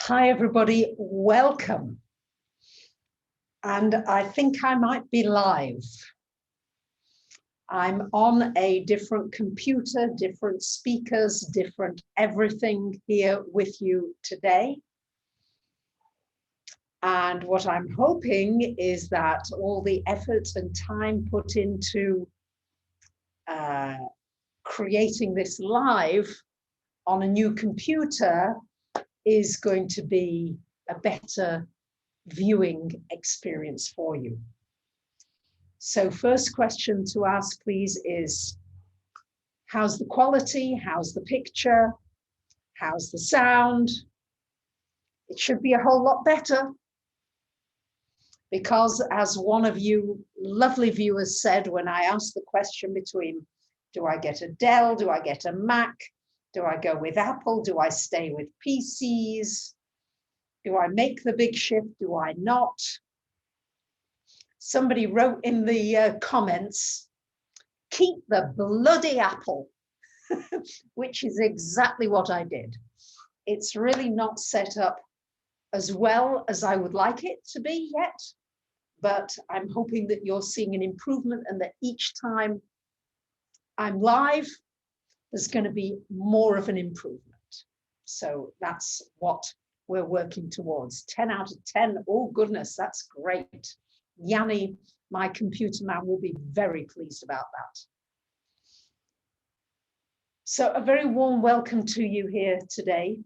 Hi, everybody. Welcome. And I think I might be live. I'm on a different computer, different speakers, different everything here with you today. And what I'm hoping is that all the effort and time put into creating this live on a new computer is going to be a better viewing experience for you. So first question to ask, please, is how's the quality? How's the picture? How's the sound? It should be a whole lot better, because as one of you lovely viewers said when I asked the question between, do I get a Dell? Do I get a Mac? Do I go with Apple? Do I stay with PCs? Do I make the big shift? Do I not? Somebody wrote in the comments, keep the bloody Apple, which is exactly what I did. It's really not set up as well as I would like it to be yet, but I'm hoping that you're seeing an improvement and that each time I'm live, there's going to be more of an improvement. So that's what we're working towards. 10 out of 10. Oh, goodness, that's great. Yanni, my computer man, will be very pleased about that. So a very warm welcome to you here today.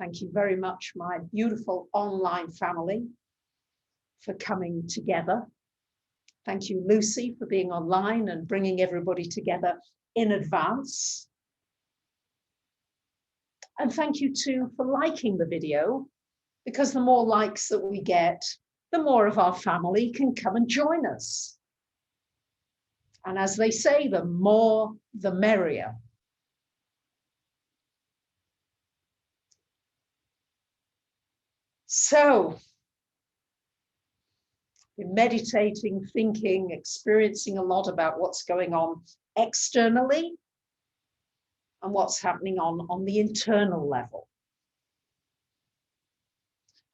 Thank you very much, my beautiful online family, for coming together. Thank you, Lucy, for being online and bringing everybody together in advance. And thank you too for liking the video, because the more likes that we get, the more of our family can come and join us. And as they say, the more, the merrier. So, we're meditating, thinking, experiencing a lot about what's going on externally and what's happening on the internal level.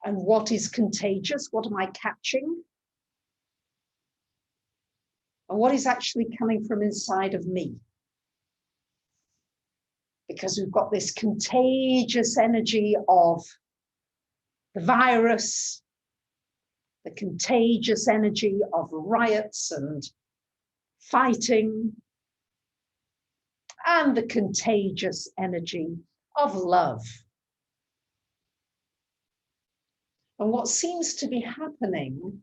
And what is contagious? What am I catching? And what is actually coming from inside of me? Because we've got this contagious energy of the virus, the contagious energy of riots and fighting, and the contagious energy of love. And what seems to be happening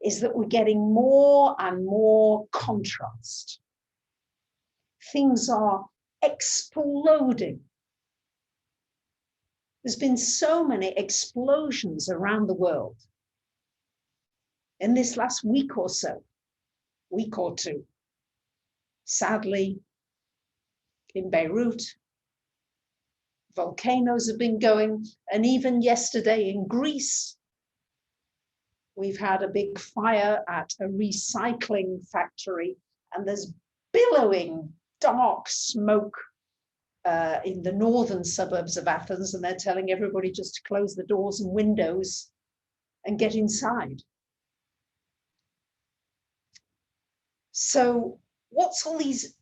is that we're getting more and more contrast. Things are exploding. There's been so many explosions around the world in this last week or so, week or two. Sadly, in Beirut, volcanoes have been going, and even yesterday in Greece, we've had a big fire at a recycling factory, and there's billowing dark smoke in the northern suburbs of Athens, and they're telling everybody just to close the doors and windows and get inside. So what's all these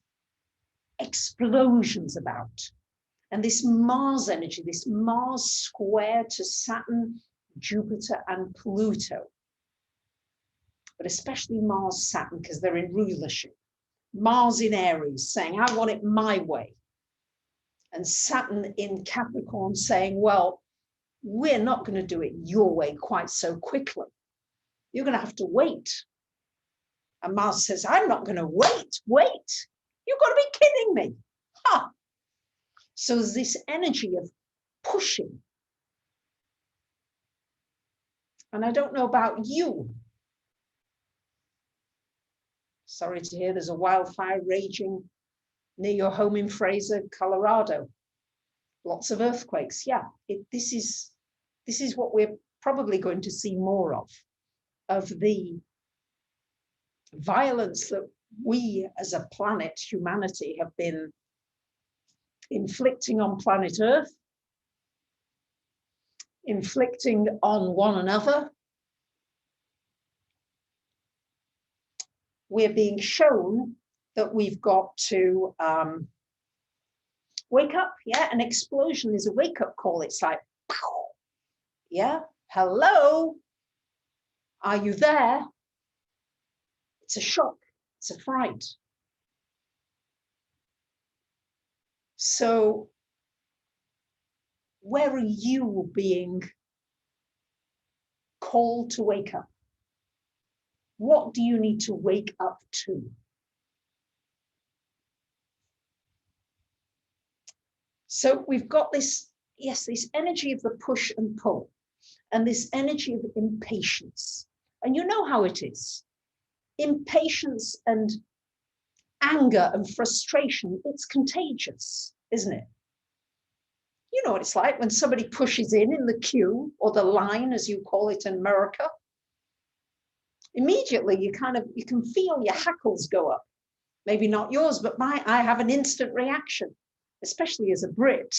explosions about? And this Mars energy, this Mars square to Saturn, Jupiter, and Pluto, but especially Mars, Saturn, because they're in rulership. Mars in Aries saying, I want it my way. And Saturn in Capricorn saying, well, we're not going to do it your way quite so quickly. You're going to have to wait. And Mars says, I'm not going to wait. You've got to be kidding me. Huh. So there's this energy of pushing. And I don't know about you. Sorry to hear there's a wildfire raging near your home in Fraser, Colorado. Lots of earthquakes. Yeah, this is what we're probably going to see more of the violence that we as a planet, humanity, have been inflicting on planet Earth inflicting on one another. We're being shown that we've got to wake up. Yeah, an explosion is a wake-up call. It's like, pow, yeah, hello, are you there? It's a shock, it's a fright. So where are you being called to wake up? What do you need to wake up to? So we've got this, yes, this energy of the push and pull, and this energy of impatience. And you know how it is. Impatience and anger and frustration, it's contagious, isn't it? You know what it's like when somebody pushes in the queue, or the line, as you call it in America. Immediately, you can feel your hackles go up. Maybe not yours, but I have an instant reaction, especially as a Brit.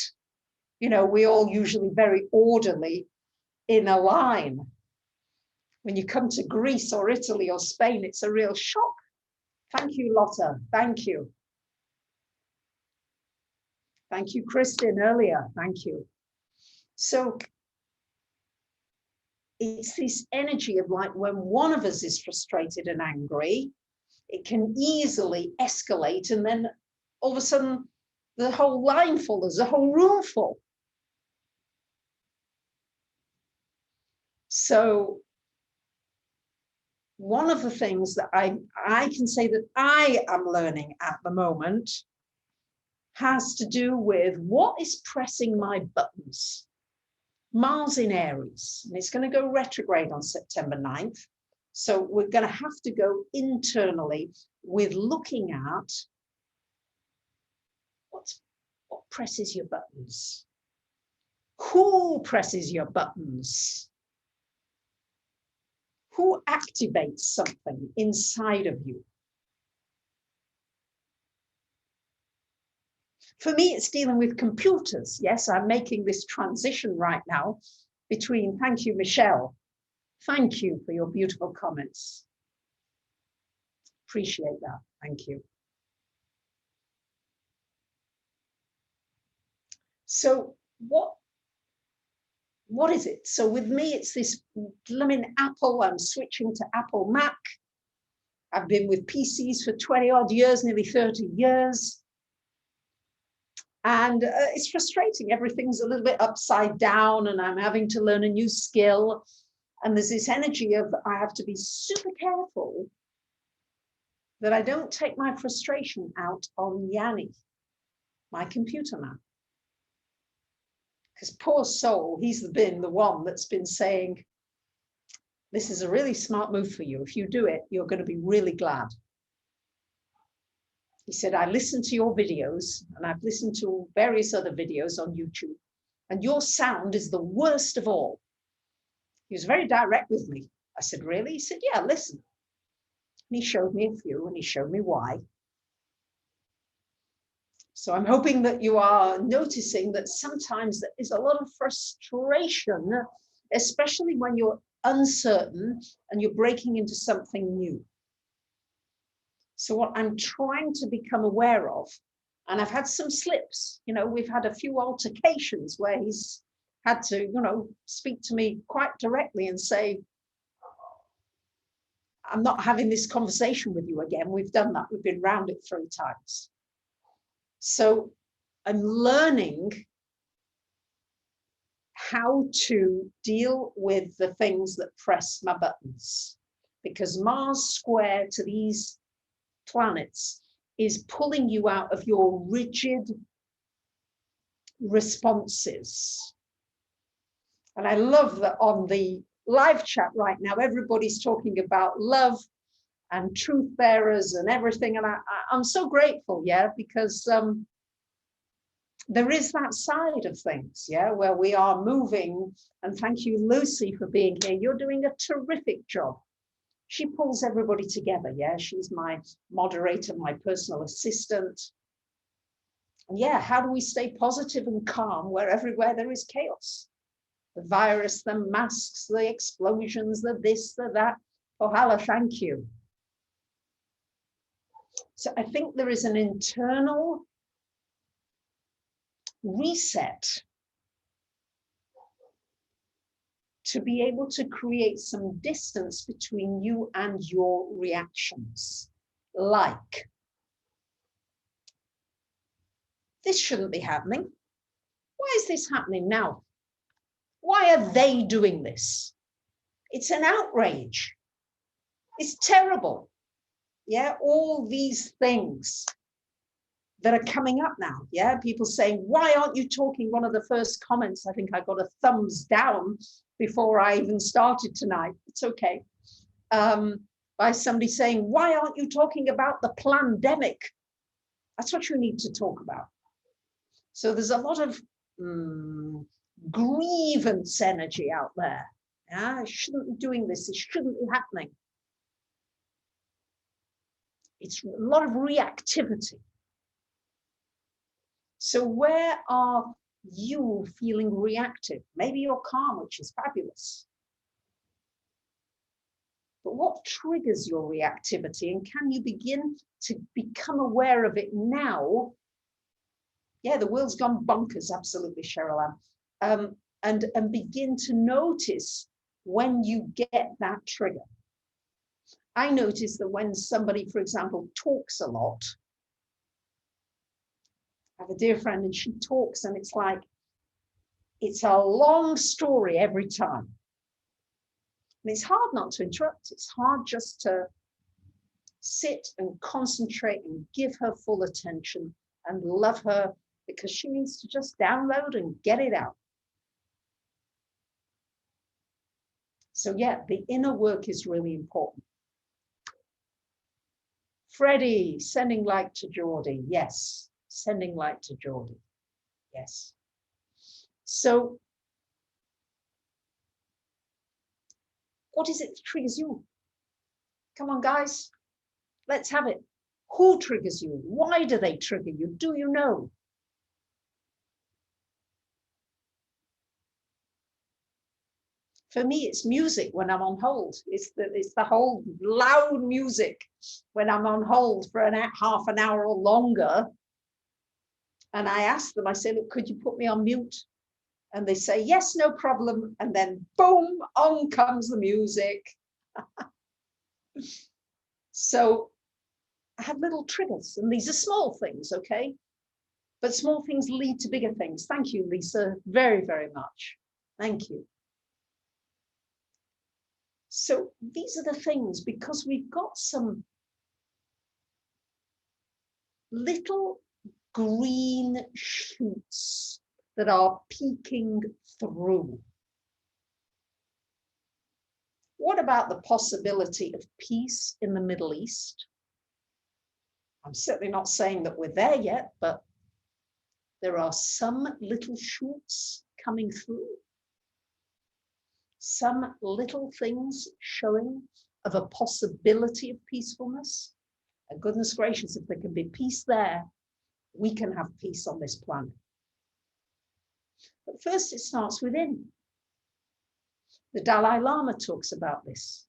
You know, we all usually very orderly in a line. When you come to Greece or Italy or Spain, it's a real shock. Thank you, Lotta. Thank you. Thank you, Kristen, earlier. Thank you. So it's this energy of like when one of us is frustrated and angry, it can easily escalate, and then all of a sudden the whole line full, there's a whole room full. So one of the things that I can say that I am learning at the moment has to do with what is pressing my buttons. Mars in Aries, and it's going to go retrograde on September 9th. So we're going to have to go internally with looking at what presses your buttons. Who presses your buttons? Who activates something inside of you? For me, it's dealing with computers. Yes, I'm making this transition right now between, thank you, Michelle. Thank you for your beautiful comments. Appreciate that. Thank you. So what is it? So with me, it's this blooming Apple. I'm switching to Apple Mac. I've been with PCs for 20 odd years, nearly 30 years. And it's frustrating. Everything's a little bit upside down, and I'm having to learn a new skill. And there's this energy of I have to be super careful that I don't take my frustration out on Yanni, my computer man. Because poor soul, he's been the one that's been saying, this is a really smart move for you. If you do it, you're going to be really glad. He said, I listened to your videos, and I've listened to various other videos on YouTube, and your sound is the worst of all. He was very direct with me. I said, really? He said, yeah, listen. And he showed me a few, and he showed me why. So I'm hoping that you are noticing that sometimes there is a lot of frustration, especially when you're uncertain and you're breaking into something new. So what I'm trying to become aware of, and I've had some slips, you know, we've had a few altercations where he's had to, you know, speak to me quite directly and say, I'm not having this conversation with you again. We've done that. We've been round it 3 times. So I'm learning how to deal with the things that press my buttons, because Mars square to these planets is pulling you out of your rigid responses. And I love that on the live chat right now, everybody's talking about love and truth bearers and everything. And I'm so grateful, yeah, because there is that side of things, yeah, where we are moving. And thank you, Lucy, for being here. You're doing a terrific job. She pulls everybody together, yeah. She's my moderator, my personal assistant. And yeah, how do we stay positive and calm where everywhere there is chaos? The virus, the masks, the explosions, the this, the that. Oh, Allah, thank you. So I think there is an internal reset to be able to create some distance between you and your reactions. Like, this shouldn't be happening. Why is this happening now? Why are they doing this? It's an outrage. It's terrible. Yeah, all these things that are coming up now. Yeah, people saying, why aren't you talking? One of the first comments, I think I got a thumbs down before I even started tonight. It's okay. By somebody saying, why aren't you talking about the pandemic? That's what you need to talk about. So there's a lot of grievance energy out there. Yeah, I shouldn't be doing this. It shouldn't be happening. It's a lot of reactivity. So where are you feeling reactive? Maybe you're calm, which is fabulous. But what triggers your reactivity? And can you begin to become aware of it now? Yeah, the world's gone bonkers, absolutely, Cheryl Ann. And begin to notice when you get that trigger. I notice that when somebody, for example, talks a lot, I have a dear friend and she talks and it's like, it's a long story every time. And it's hard not to interrupt. It's hard just to sit and concentrate and give her full attention and love her, because she needs to just download and get it out. So yeah, the inner work is really important. Freddie, sending light to Geordie. Yes, sending light to Geordie. Yes. So what is it that triggers you? Come on, guys, let's have it. Who triggers you? Why do they trigger you? Do you know? For me, it's music when I'm on hold. It's the whole loud music when I'm on hold for half an hour or longer. And I ask them, I say, look, could you put me on mute? And they say, yes, no problem. And then boom, on comes the music. So I have little triggers, and these are small things, okay? But small things lead to bigger things. Thank you, Lisa, very, very much. Thank you. So these are the things, because we've got some little green shoots that are peeking through. What about the possibility of peace in the Middle East? I'm certainly not saying that we're there yet, but there are some little shoots coming through. Some little things showing of a possibility of peacefulness. And goodness gracious, if there can be peace there, we can have peace on this planet. But first, it starts within. The Dalai Lama talks about this.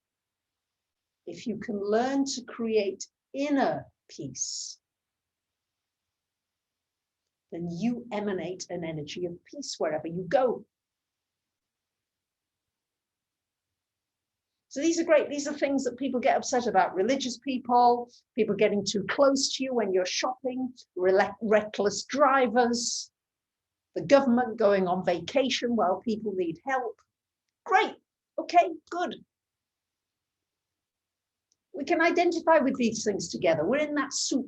If you can learn to create inner peace, then you emanate an energy of peace wherever you go. So these are great. These are things that people get upset about. Religious people getting too close to you when you're shopping, reckless drivers, the government going on vacation while people need help. Great. Okay, good. We can identify with these things together. We're in that soup.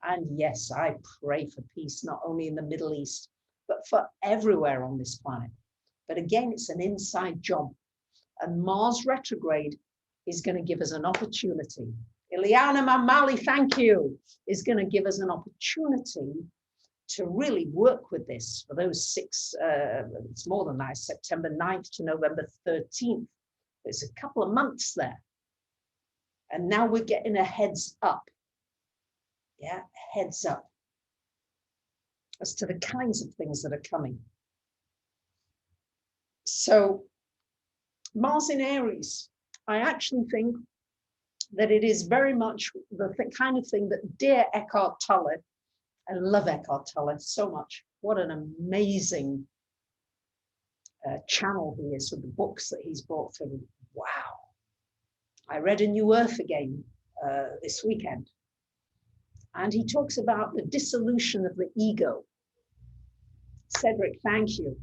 And yes, I pray for peace, not only in the Middle East, but for everywhere on this planet. But again, it's an inside job. And Mars retrograde is going to give us an opportunity. Ileana Mamali, thank you, is going to give us an opportunity to really work with this for those it's more than that, September 9th to November 13th. There's a couple of months there. And now we're getting a heads up. Yeah, heads up. as to the kinds of things that are coming. So Mars in Aries, I actually think that it is very much the kind of thing that dear Eckhart Tolle, I love Eckhart Tolle so much. What an amazing channel he is with the books that he's brought through. Wow. I read A New Earth again this weekend. And he talks about the dissolution of the ego. Cedric, thank you.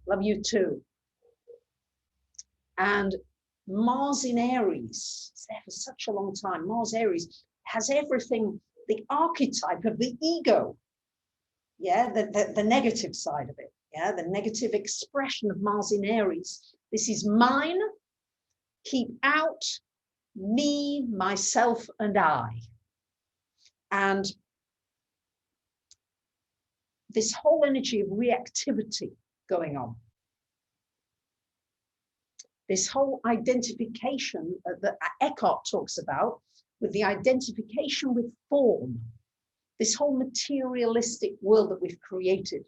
Love you too. And Mars in Aries, it's there for such a long time. Mars Aries has everything, the archetype of the ego. Yeah, the negative side of it. Yeah, the negative expression of Mars in Aries. This is mine, keep out, me, myself, and I. And this whole energy of reactivity going on. This whole identification that Eckhart talks about, with the identification with form, this whole materialistic world that we've created,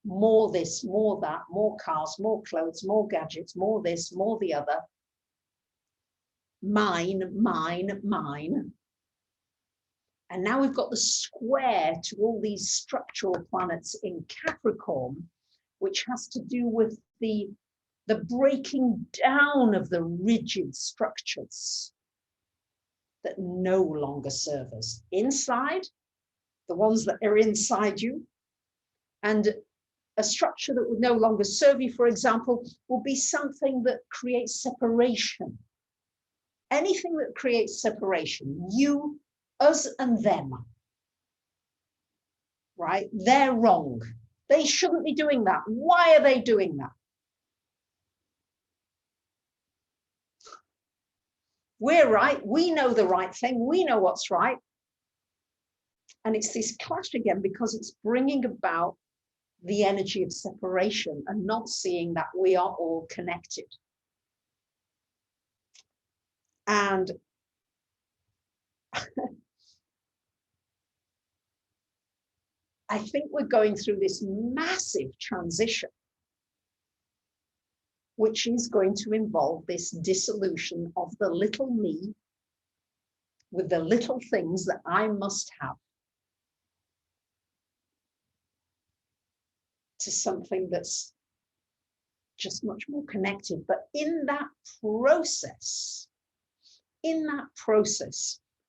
more this, more that, more cars, more clothes, more gadgets, more this, more the other, mine, mine, mine. And now we've got the square to all these structural planets in Capricorn, which has to do with the breaking down of the rigid structures that no longer serve us. Inside, the ones that are inside you, and a structure that would no longer serve you, for example, will be something that creates separation. Anything that creates separation, you, us, and them, right? They're wrong. They shouldn't be doing that. Why are they doing that? We're right. We know the right thing. We know what's right. And it's this clash again because it's bringing about the energy of separation and not seeing that we are all connected. And I think we're going through this massive transition, which is going to involve this dissolution of the little me with the little things that I must have to something that's just much more connected. But in that process,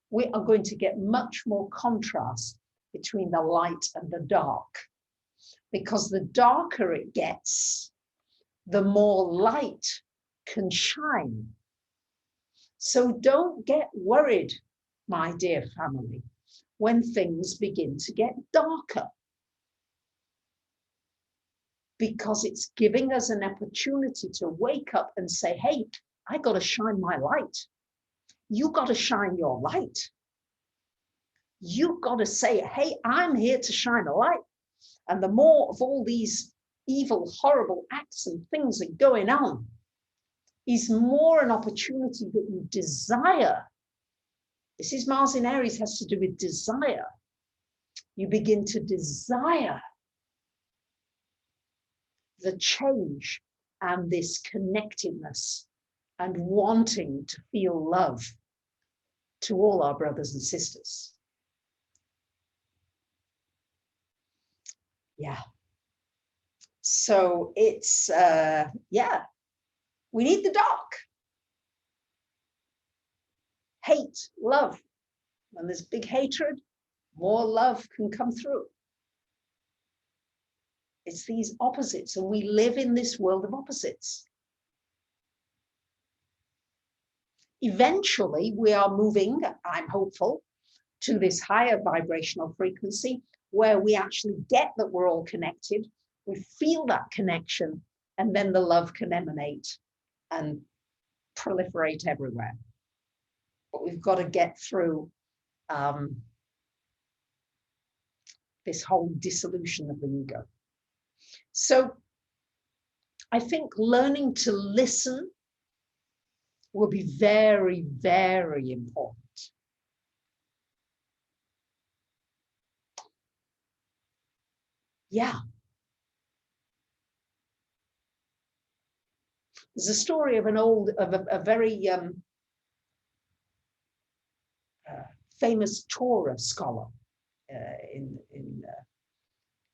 we are going to get much more contrast between the light and the dark, because the darker it gets, the more light can shine. So don't get worried, my dear family, when things begin to get darker, because it's giving us an opportunity to wake up and say, hey, I got to shine my light. You got to shine your light. You've got to say, hey, I'm here to shine a light. And the more of all these evil, horrible acts and things are going on, is more an opportunity that you desire. This is Mars in Aries, has to do with desire. You begin to desire the change and this connectedness and wanting to feel love to all our brothers and sisters. Yeah. So it's, we need the dark. Hate, love. When there's big hatred, more love can come through. It's these opposites, and we live in this world of opposites. Eventually, we are moving, I'm hopeful, to this higher vibrational frequency where we actually get that we're all connected. We feel that connection, and then the love can emanate and proliferate everywhere. But we've got to get through this whole dissolution of the ego. So I think learning to listen will be very, very important. Yeah. There's a story of a very famous Torah scholar in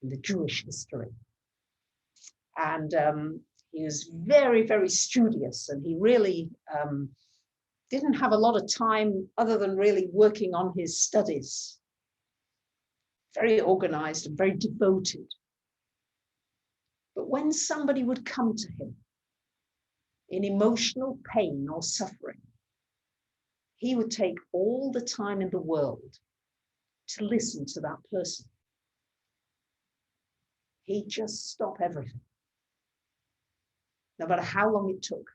the Jewish history. And he was very, very studious, and he really didn't have a lot of time other than really working on his studies. Very organized and very devoted. But when somebody would come to him in emotional pain or suffering, he would take all the time in the world to listen to that person. He'd just stop everything, no matter how long it took.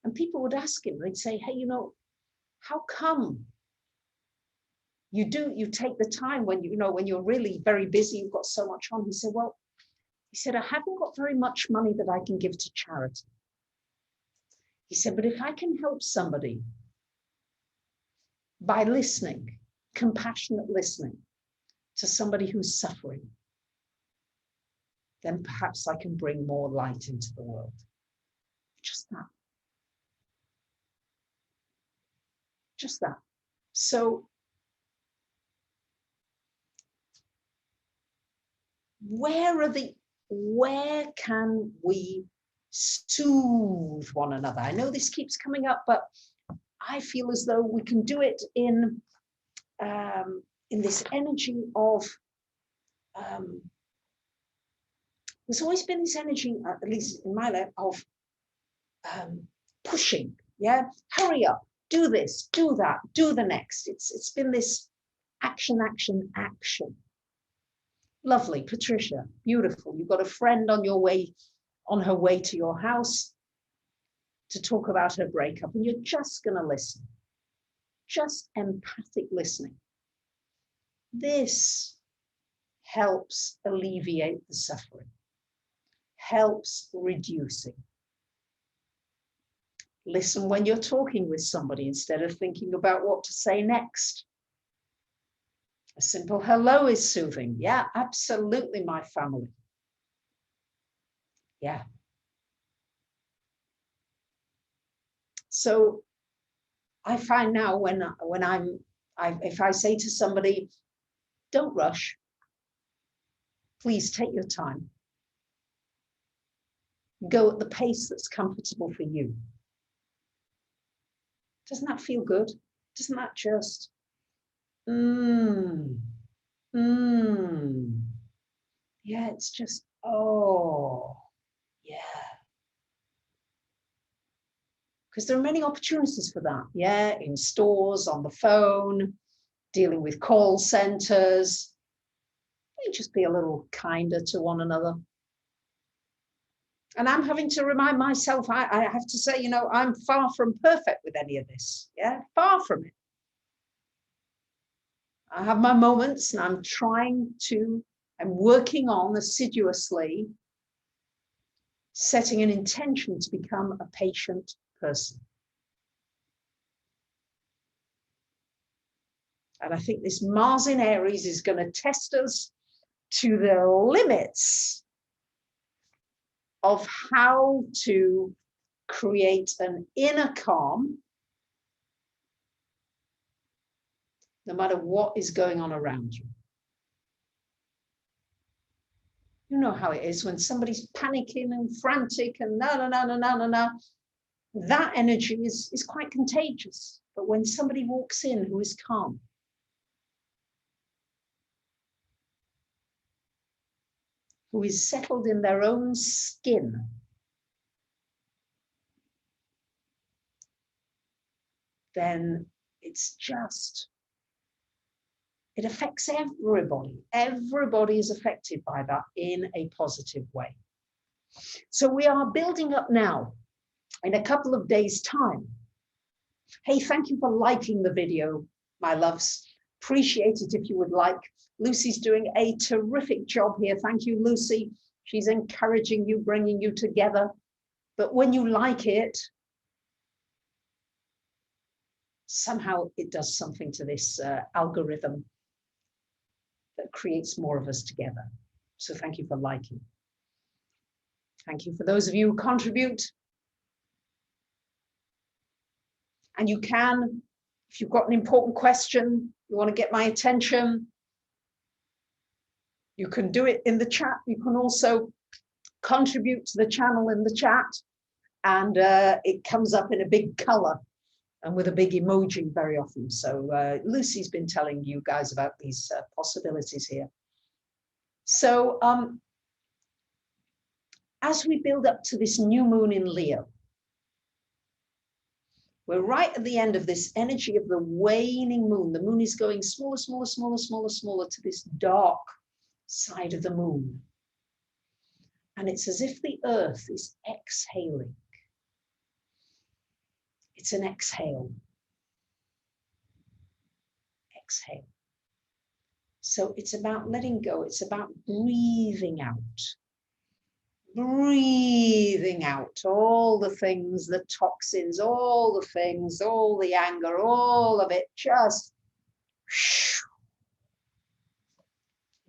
And people would ask him, they'd say, hey, you know, how come you take the time when when you're really very busy, you've got so much on? He said, well, I haven't got very much money that I can give to charity. He said, but if I can help somebody by listening, compassionate listening to somebody who's suffering, then perhaps I can bring more light into the world. Just that. Just that. So where can we soothe one another? I know this keeps coming up, but I feel as though we can do it in this energy of there's always been this energy, at least in my life, of pushing. Yeah, hurry up, do this, do that, do the next. It's been this action, action, action. Lovely, Patricia, beautiful. You've got a friend on her way to your house to talk about her breakup, and you're just going to listen. Just empathic listening. This helps alleviate the suffering, helps reducing. Listen when you're talking with somebody instead of thinking about what to say next. A simple hello is soothing. Yeah, absolutely, my family. Yeah. So I find now if I say to somebody, don't rush, please take your time. Go at the pace that's comfortable for you. Doesn't that feel good? Doesn't that just, yeah, it's just, oh, yeah. Because there are many opportunities for that, yeah, in stores, on the phone, dealing with call centers. You just be a little kinder to one another. And I'm having to remind myself, I have to say, I'm far from perfect with any of this, yeah, far from it. I have my moments, and I'm working on assiduously setting an intention to become a patient person. And I think this Mars in Aries is going to test us to the limits of how to create an inner calm, no matter what is going on around you. You know how it is when somebody's panicking and frantic and that energy is quite contagious. But when somebody walks in who is calm, who is settled in their own skin, then it's just, it affects everybody. Everybody is affected by that in a positive way. So we are building up now in a couple of days' time. Hey, thank you for liking the video, my loves. Appreciate it if you would like. Lucy's doing a terrific job here. Thank you, Lucy. She's encouraging you, bringing you together. But when you like it, somehow it does something to this algorithm that creates more of us together. So thank you for liking. Thank you for those of you who contribute. And you can, if you've got an important question, you want to get my attention, you can do it in the chat. You can also contribute to the channel in the chat, and it comes up in a big color and with a big emoji very often. So Lucy's been telling you guys about these possibilities here. So as we build up to this new moon in Leo, we're right at the end of this energy of the waning moon. The moon is going smaller, smaller, smaller, smaller, smaller to this dark side of the moon. And it's as if the earth is exhaling. It's an exhale. Exhale. So it's about letting go. It's about breathing out. Breathing out all the things, the toxins, all the things, all the anger, all of it. Just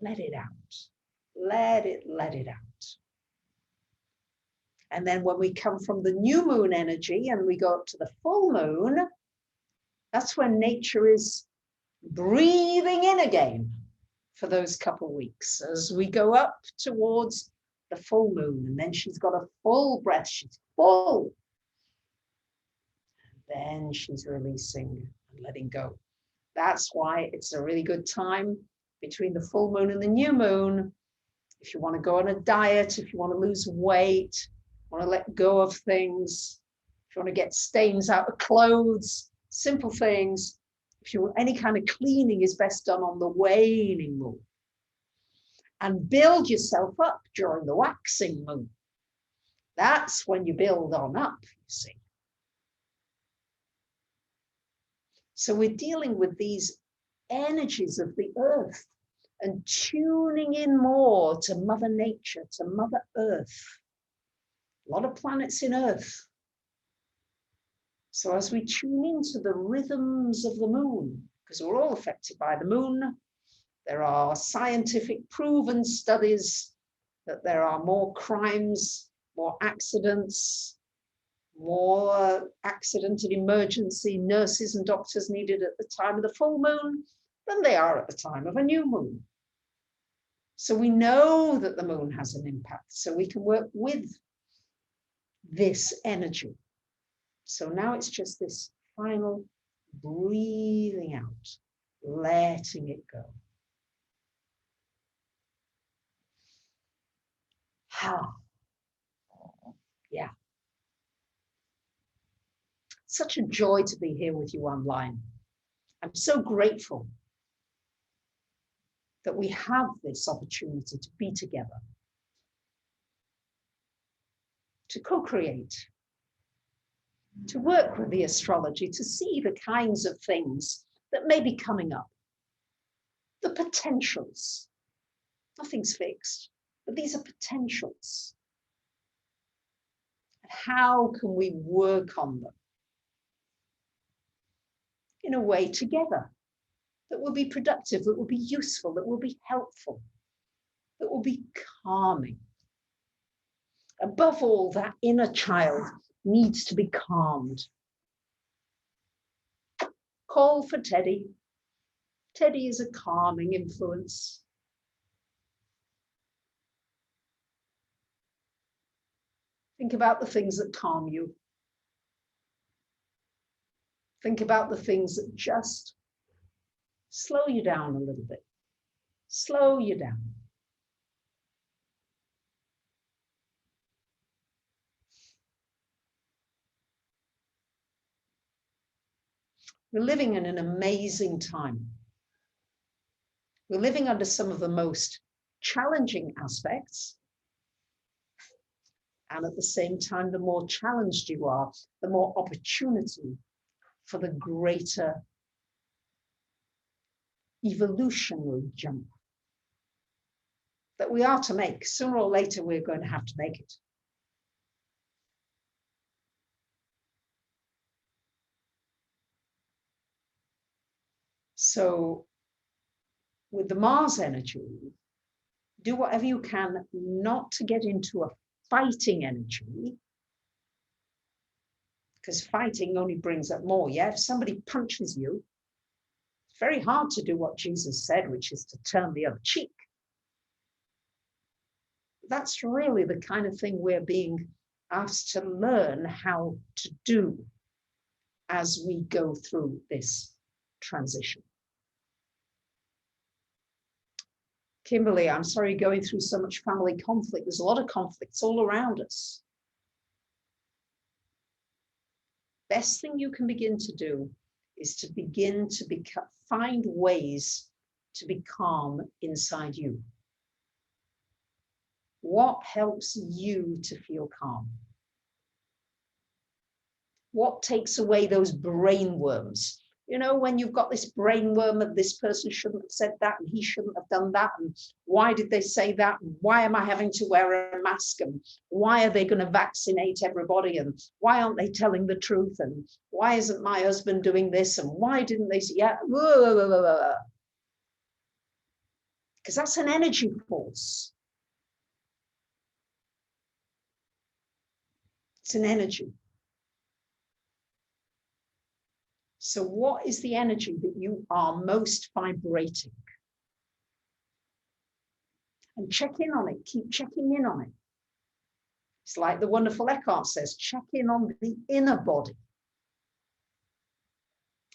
let it out. Let it out. And then when we come from the new moon energy and we go up to the full moon, that's when nature is breathing in again for those couple of weeks as we go up towards the full moon. And then she's got a full breath, she's full. Then she's releasing and letting go. That's why it's a really good time between the full moon and the new moon. If you want to go on a diet, if you want to lose weight, want to let go of things, if you want to get stains out of clothes, simple things. If you want any kind of cleaning is best done on the waning moon. And build yourself up during the waxing moon. That's when you build on up, you see. So we're dealing with these energies of the earth and tuning in more to Mother Nature, to Mother Earth. A lot of planets in Earth. So as we tune into the rhythms of the moon, because we're all affected by the moon, there are scientific proven studies that there are more crimes, more accidents, more accident and emergency nurses and doctors needed at the time of the full moon than they are at the time of a new moon. So we know that the moon has an impact, so we can work with this energy. So now it's just this final breathing out, letting it go. Yeah. Such a joy to be here with you online. I'm so grateful that we have this opportunity to be together, to co-create, to work with the astrology, to see the kinds of things that may be coming up, the potentials. Nothing's fixed, but these are potentials. And how can we work on them in a way together that will be productive, that will be useful, that will be helpful, that will be calming? Above all, that inner child needs to be calmed. Call for Teddy. Teddy is a calming influence. Think about the things that calm you. Think about the things that just slow you down a little bit. Slow you down. We're living in an amazing time. We're living under some of the most challenging aspects. And at the same time, the more challenged you are, the more opportunity for the greater evolutionary jump that we are to make. Sooner or later, we're going to have to make it. So with the Mars energy, do whatever you can not to get into a fighting energy, because fighting only brings up more. Yeah, if somebody punches you, it's very hard to do what Jesus said, which is to turn the other cheek. That's really the kind of thing we're being asked to learn how to do as we go through this transition. Kimberly, I'm sorry you're going through so much family conflict. There's a lot of conflicts all around us. Best thing you can begin to do is to begin to find ways to be calm inside you. What helps you to feel calm? What takes away those brain worms? You know, when you've got this brain worm of this person shouldn't have said that and he shouldn't have done that, and why did they say that, and why am I having to wear a mask, and why are they going to vaccinate everybody, and why aren't they telling the truth, and why isn't my husband doing this, and why didn't they say, yeah, because that's an energy force. It's an energy. So what is the energy that you are most vibrating? And check in on it. Keep checking in on it. It's like the wonderful Eckhart says, check in on the inner body.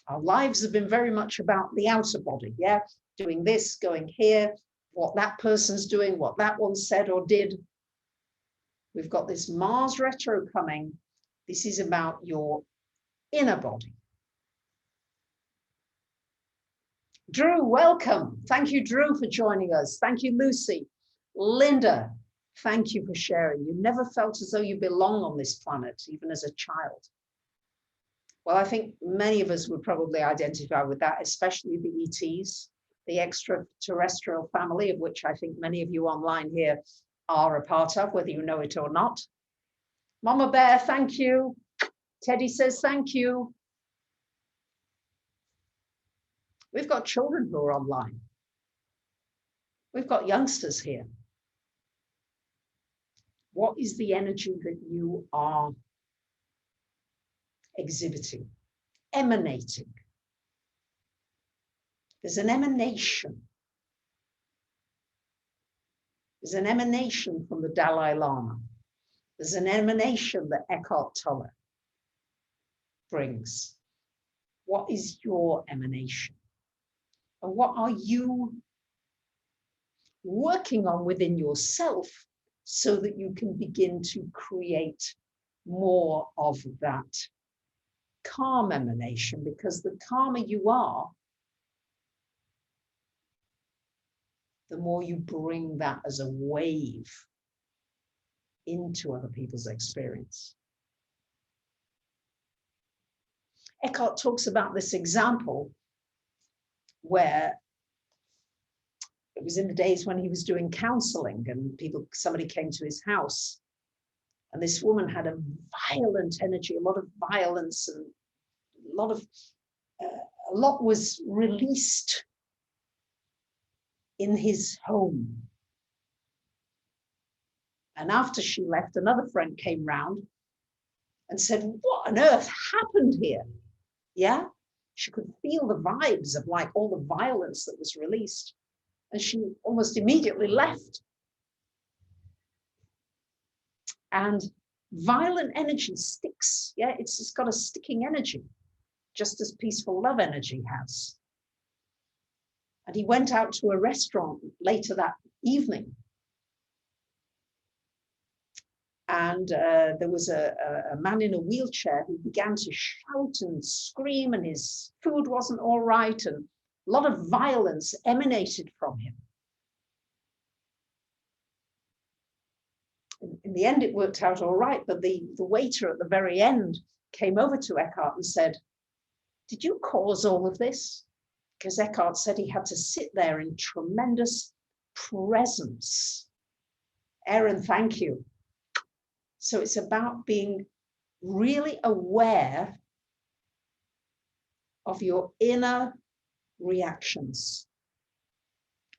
Our lives have been very much about the outer body, yeah? Doing this, going here, what that person's doing, what that one said or did. We've got this Mars retro coming. This is about your inner body. Drew, welcome. Thank you, Drew, for joining us. Thank you, Lucy. Linda, thank you for sharing. You never felt as though you belong on this planet, even as a child. Well, I think many of us would probably identify with that, especially the ETs, the extraterrestrial family, of which I think many of you online here are a part of, whether you know it or not. Mama Bear, thank you. Teddy says thank you. We've got children who are online. We've got youngsters here. What is the energy that you are exhibiting, emanating? There's an emanation. There's an emanation from the Dalai Lama. There's an emanation that Eckhart Tolle brings. What is your emanation? And what are you working on within yourself so that you can begin to create more of that calm emanation? Because the calmer you are, the more you bring that as a wave into other people's experience. Eckhart talks about this example where it was in the days when he was doing counseling and somebody came to his house and this woman had a violent energy, a lot of violence, and a lot was released in his home. And after she left, another friend came round and said, what on earth happened here? Yeah, she could feel the vibes of like all the violence that was released. And she almost immediately left. And violent energy sticks. Yeah, it's got a sticking energy, just as peaceful love energy has. And he went out to a restaurant later that evening. And there was a man in a wheelchair who began to shout and scream, and his food wasn't all right, and a lot of violence emanated from him. In the end, it worked out all right, but the waiter at the very end came over to Eckhart and said, did you cause all of this? Because Eckhart said he had to sit there in tremendous presence. Aaron, thank you. So it's about being really aware of your inner reactions.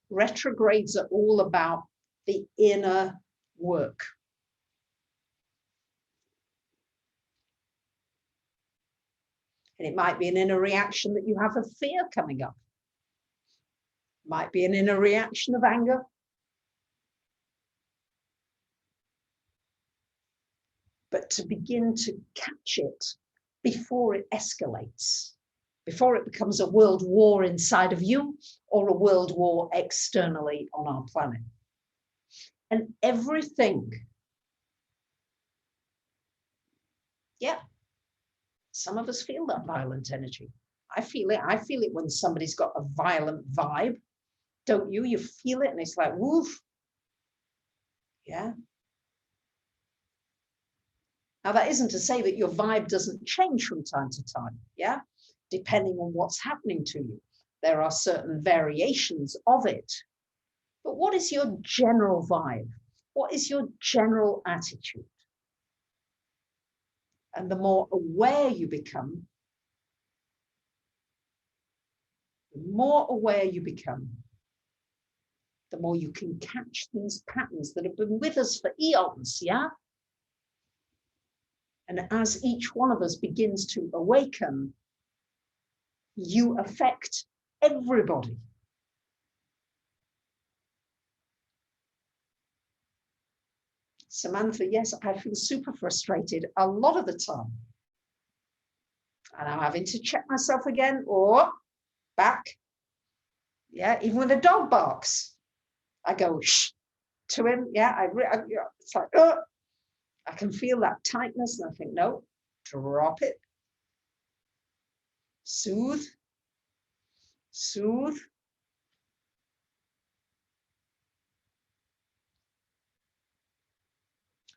Retrogrades are all about the inner work. And it might be an inner reaction that you have of fear coming up. Might be an inner reaction of anger. But to begin to catch it before it escalates, before it becomes a world war inside of you or a world war externally on our planet. And everything, yeah, some of us feel that violent energy. I feel it. I feel it when somebody's got a violent vibe, don't you? You feel it and it's like, woof. Yeah. Now, that isn't to say that your vibe doesn't change from time to time, yeah, depending on what's happening to you. There are certain variations of it. But what is your general vibe? What is your general attitude? And the more aware you become, the more you can catch these patterns that have been with us for eons, yeah? And as each one of us begins to awaken, you affect everybody. Samantha, yes, I feel super frustrated a lot of the time. And I'm having to check myself again or back. Yeah, even when the dog barks, I go shh to him. Yeah, it's like, I can feel that tightness and I think, no, drop it. Soothe, soothe.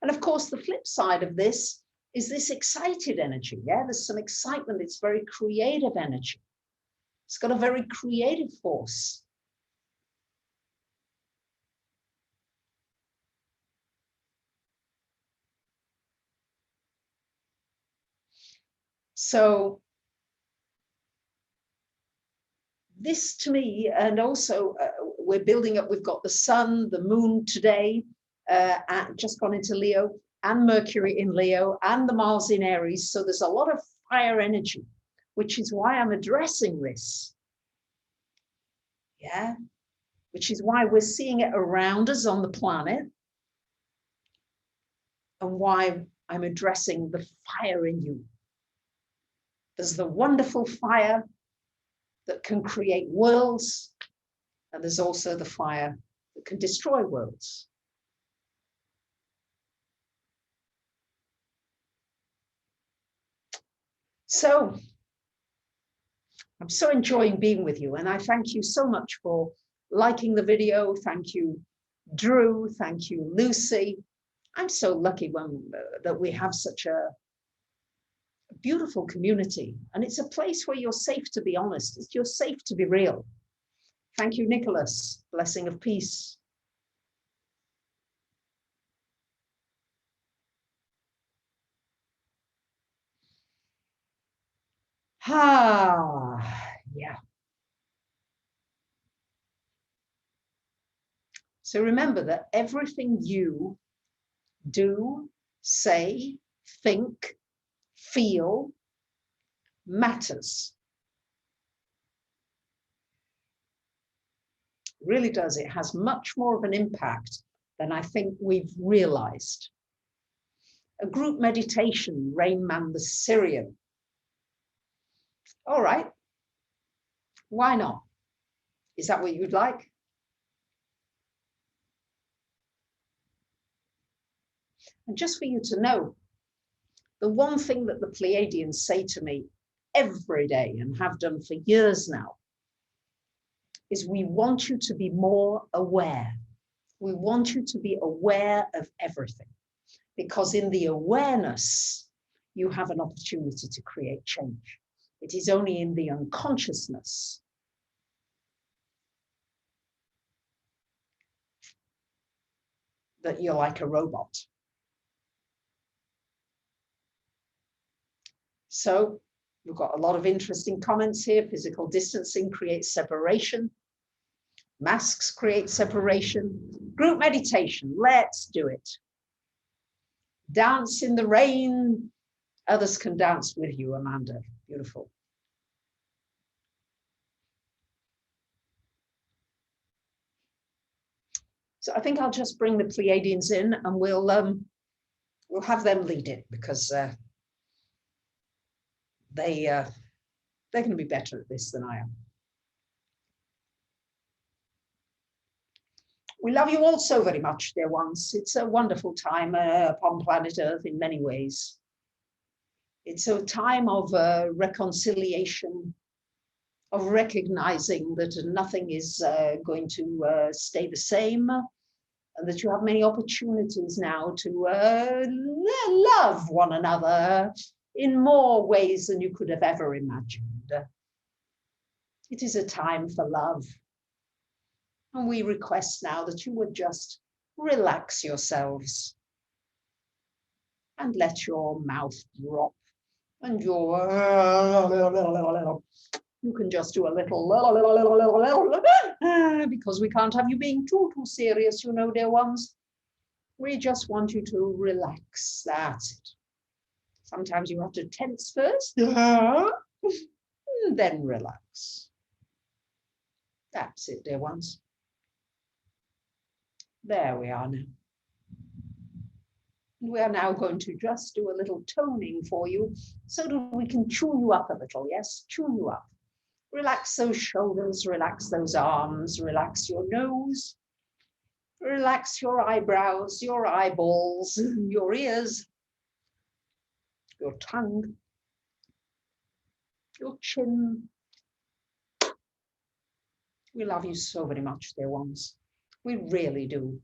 And of course, the flip side of this is this excited energy. Yeah, there's some excitement. It's very creative energy. It's got a very creative force. So this to me, and also we're building up, we've got the sun, the moon today, just gone into Leo, and Mercury in Leo, and the Mars in Aries. So there's a lot of fire energy, which is why I'm addressing this. Yeah, which is why we're seeing it around us on the planet, and why I'm addressing the fire in you. There's the wonderful fire that can create worlds, and there's also the fire that can destroy worlds. So I'm so enjoying being with you, and I thank you so much for liking the video. Thank you, Drew. Thank you, Lucy. I'm so lucky that we have such a beautiful community, and it's a place where you're safe to be honest. You're safe to be real. Thank you, Nicholas. Blessing of peace. Yeah. So remember that everything you do, say, think, feel matters. It really does. It has much more of an impact than I think we've realized. A group meditation, Rain Man the Syrian. All right. Why not? Is that what you'd like? And just for you to know, the one thing that the Pleiadians say to me every day and have done for years now is we want you to be more aware. We want you to be aware of everything, because in the awareness, you have an opportunity to create change. It is only in the unconsciousness that you're like a robot. So we've got a lot of interesting comments here. Physical distancing creates separation. Masks create separation. Group meditation, let's do it. Dance in the rain. Others can dance with you, Amanda. Beautiful. So I think I'll just bring the Pleiadians in and we'll have them lead it because they're going to be better at this than I am. We love you all so very much, dear ones. It's a wonderful time upon planet Earth in many ways. It's a time of reconciliation, of recognizing that nothing is going to stay the same, and that you have many opportunities now to love one another in more ways than you could have ever imagined. It is a time for love. And we request now that you would just relax yourselves and let your mouth drop and you can just do a little because we can't have you being too serious, you know, dear ones. We just want you to relax. That's it. Sometimes you have to tense first, and then relax. That's it, dear ones. There we are now. We are now going to just do a little toning for you so that we can tune you up a little, yes? Tune you up. Relax those shoulders, relax those arms, relax your nose, relax your eyebrows, your eyeballs, your ears, your tongue, your chin. We love you so very much, dear ones. We really do.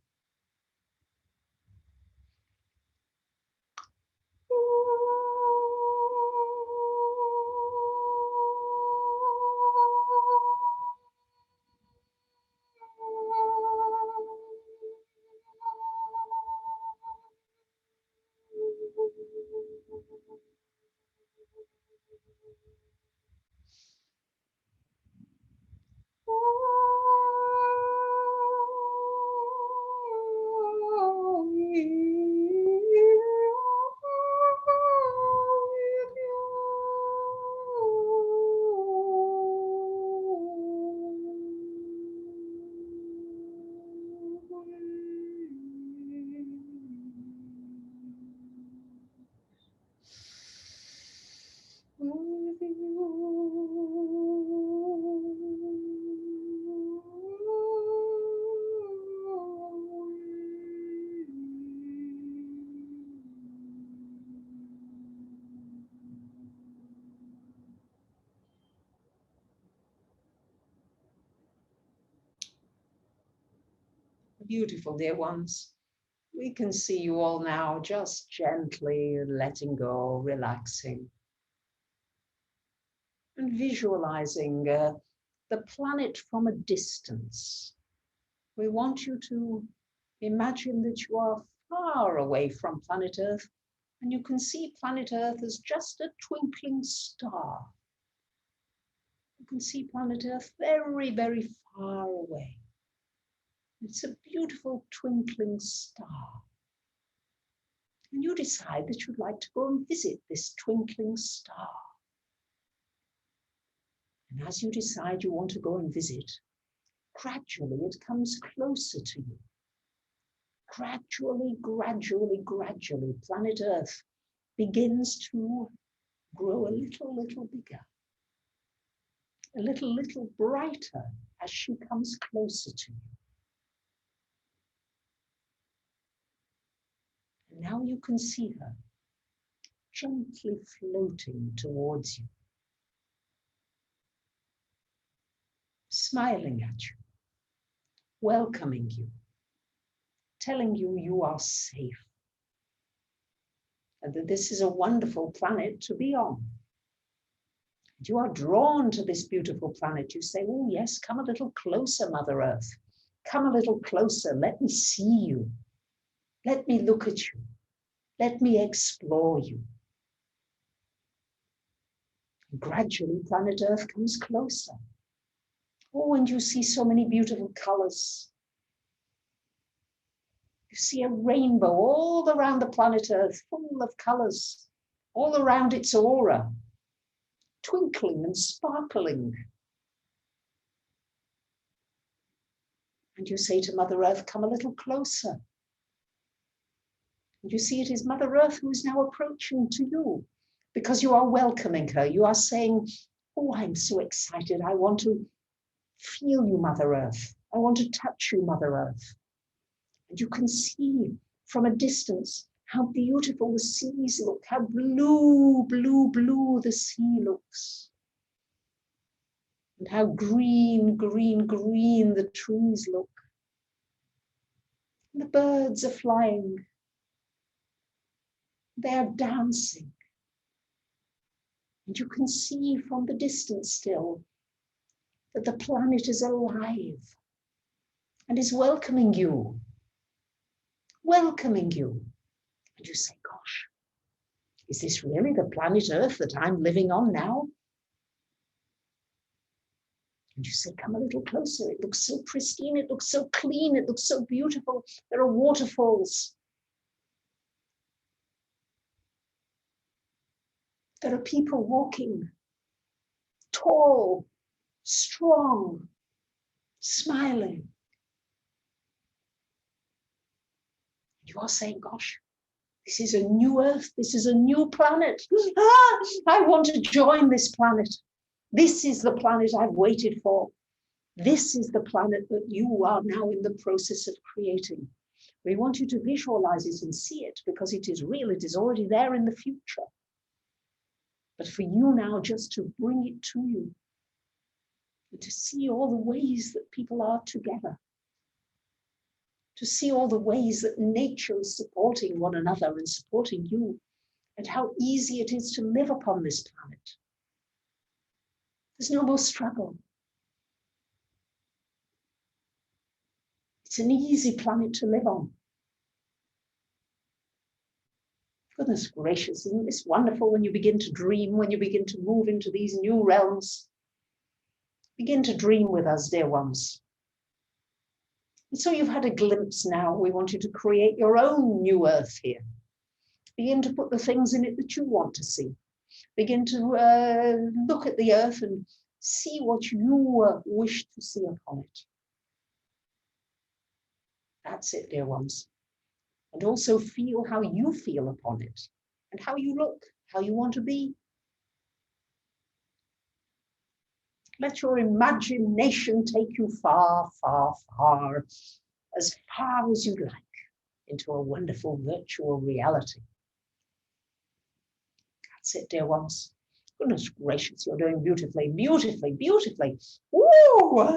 Beautiful, dear ones. We can see you all now just gently letting go, relaxing, and visualizing the planet from a distance. We want you to imagine that you are far away from planet Earth, and you can see planet Earth as just a twinkling star. You can see planet Earth very, very far away. It's a beautiful twinkling star. And you decide that you'd like to go and visit this twinkling star. And as you decide you want to go and visit, gradually it comes closer to you. Gradually, gradually, planet Earth begins to grow a little bigger, a little brighter as she comes closer to you. And now you can see her gently floating towards you, smiling at you, welcoming you, telling you you are safe, and that this is a wonderful planet to be on. And you are drawn to this beautiful planet. You say, oh yes, come a little closer, Mother Earth. Come a little closer, let me see you. Let me look at you. Let me explore you. And gradually, planet Earth comes closer. Oh, and you see so many beautiful colors. You see a rainbow all around the planet Earth, full of colors, all around its aura, twinkling and sparkling. And you say to Mother Earth, come a little closer. And you see it is Mother Earth who is now approaching to you because you are welcoming her. You are saying, oh, I'm so excited. I want to feel you, Mother Earth. I want to touch you, Mother Earth. And you can see from a distance how beautiful the seas look, how blue, blue, blue the sea looks. And how green, green, green the trees look. And the birds are flying. They're dancing. And you can see from the distance still that the planet is alive and is welcoming you. Welcoming you. And you say, gosh, is this really the planet Earth that I'm living on now? And you say, come a little closer. It looks so pristine. It looks so clean. It looks so beautiful. There are waterfalls. There are people walking, tall, strong, smiling. You are saying, gosh, this is a new Earth. This is a new planet. I want to join this planet. This is the planet I've waited for. This is the planet that you are now in the process of creating. We want you to visualize it and see it because it is real. It is already there in the future. But for you now just to bring it to you and to see all the ways that people are together, to see all the ways that nature is supporting one another and supporting you, and how easy it is to live upon this planet. There's no more struggle. It's an easy planet to live on. Goodness gracious, isn't this wonderful when you begin to dream, when you begin to move into these new realms? Begin to dream with us, dear ones. And so you've had a glimpse now. We want you to create your own new Earth here. Begin to put the things in it that you want to see. Begin to look at the Earth and see what you wish to see upon it. That's it, dear ones. And also feel how you feel upon it and how you look, how you want to be. Let your imagination take you far, far, far, as far as you like, into a wonderful virtual reality. That's it, dear ones. Goodness gracious, you're doing beautifully, beautifully, beautifully. Woo!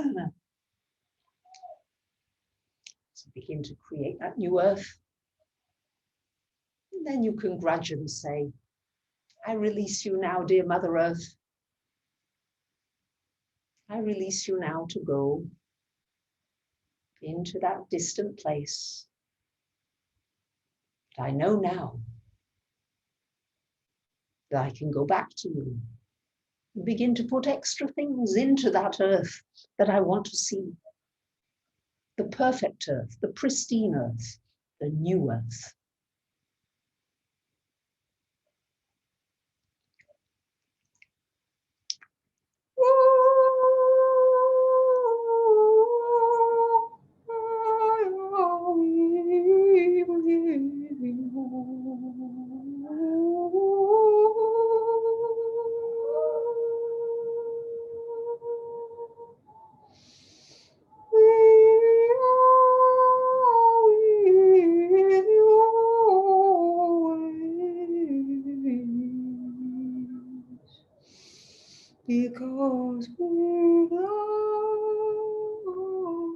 So begin to create that new Earth. And then you can gradually say, I release you now, dear Mother Earth. I release you now to go into that distant place. But I know now that I can go back to you and begin to put extra things into that Earth that I want to see. The perfect Earth, the pristine Earth, the new Earth. Because we love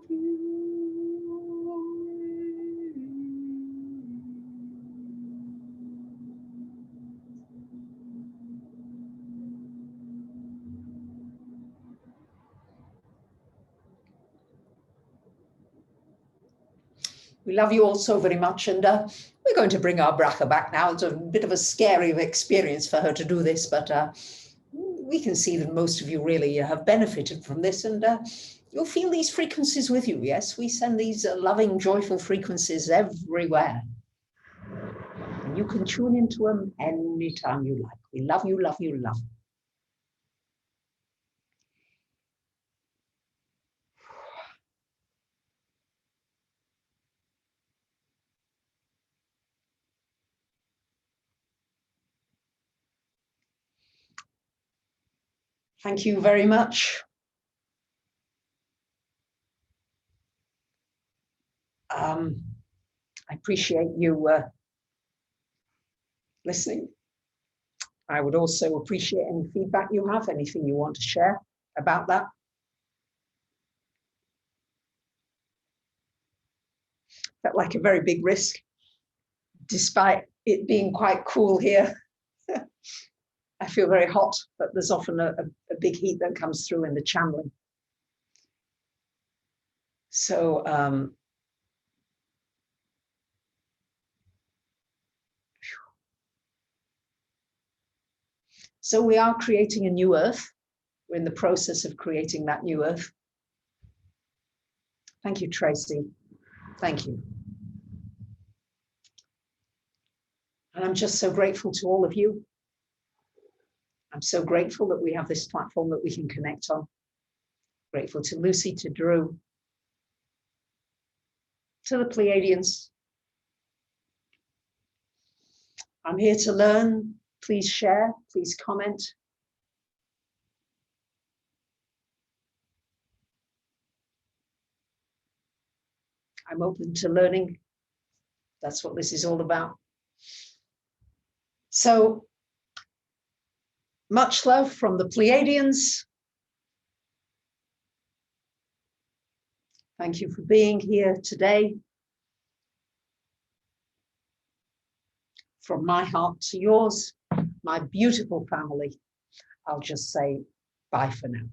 you. We love you all so very much, and we're going to bring our Bracha back now. It's a bit of a scary experience for her to do this, but we can see that most of you really have benefited from this, and you'll feel these frequencies with you. Yes, we send these loving, joyful frequencies everywhere. And you can tune into them anytime you like. We love you, love you, love you. Thank you very much. I appreciate you listening. I would also appreciate any feedback you have, anything you want to share about that. Felt like a very big risk, despite it being quite cool here. I feel very hot, but there's often a big heat that comes through in the channeling. So so we are creating a new Earth. We're in the process of creating that new Earth. Thank you, Tracy. Thank you. And I'm just so grateful to all of you. I'm so grateful that we have this platform that we can connect on. Grateful to Lucy, to Drew, to the Pleiadians. I'm here to learn. Please share, please comment. I'm open to learning. That's what this is all about. So, much love from the Pleiadians. Thank you for being here today. From my heart to yours, my beautiful family, I'll just say bye for now.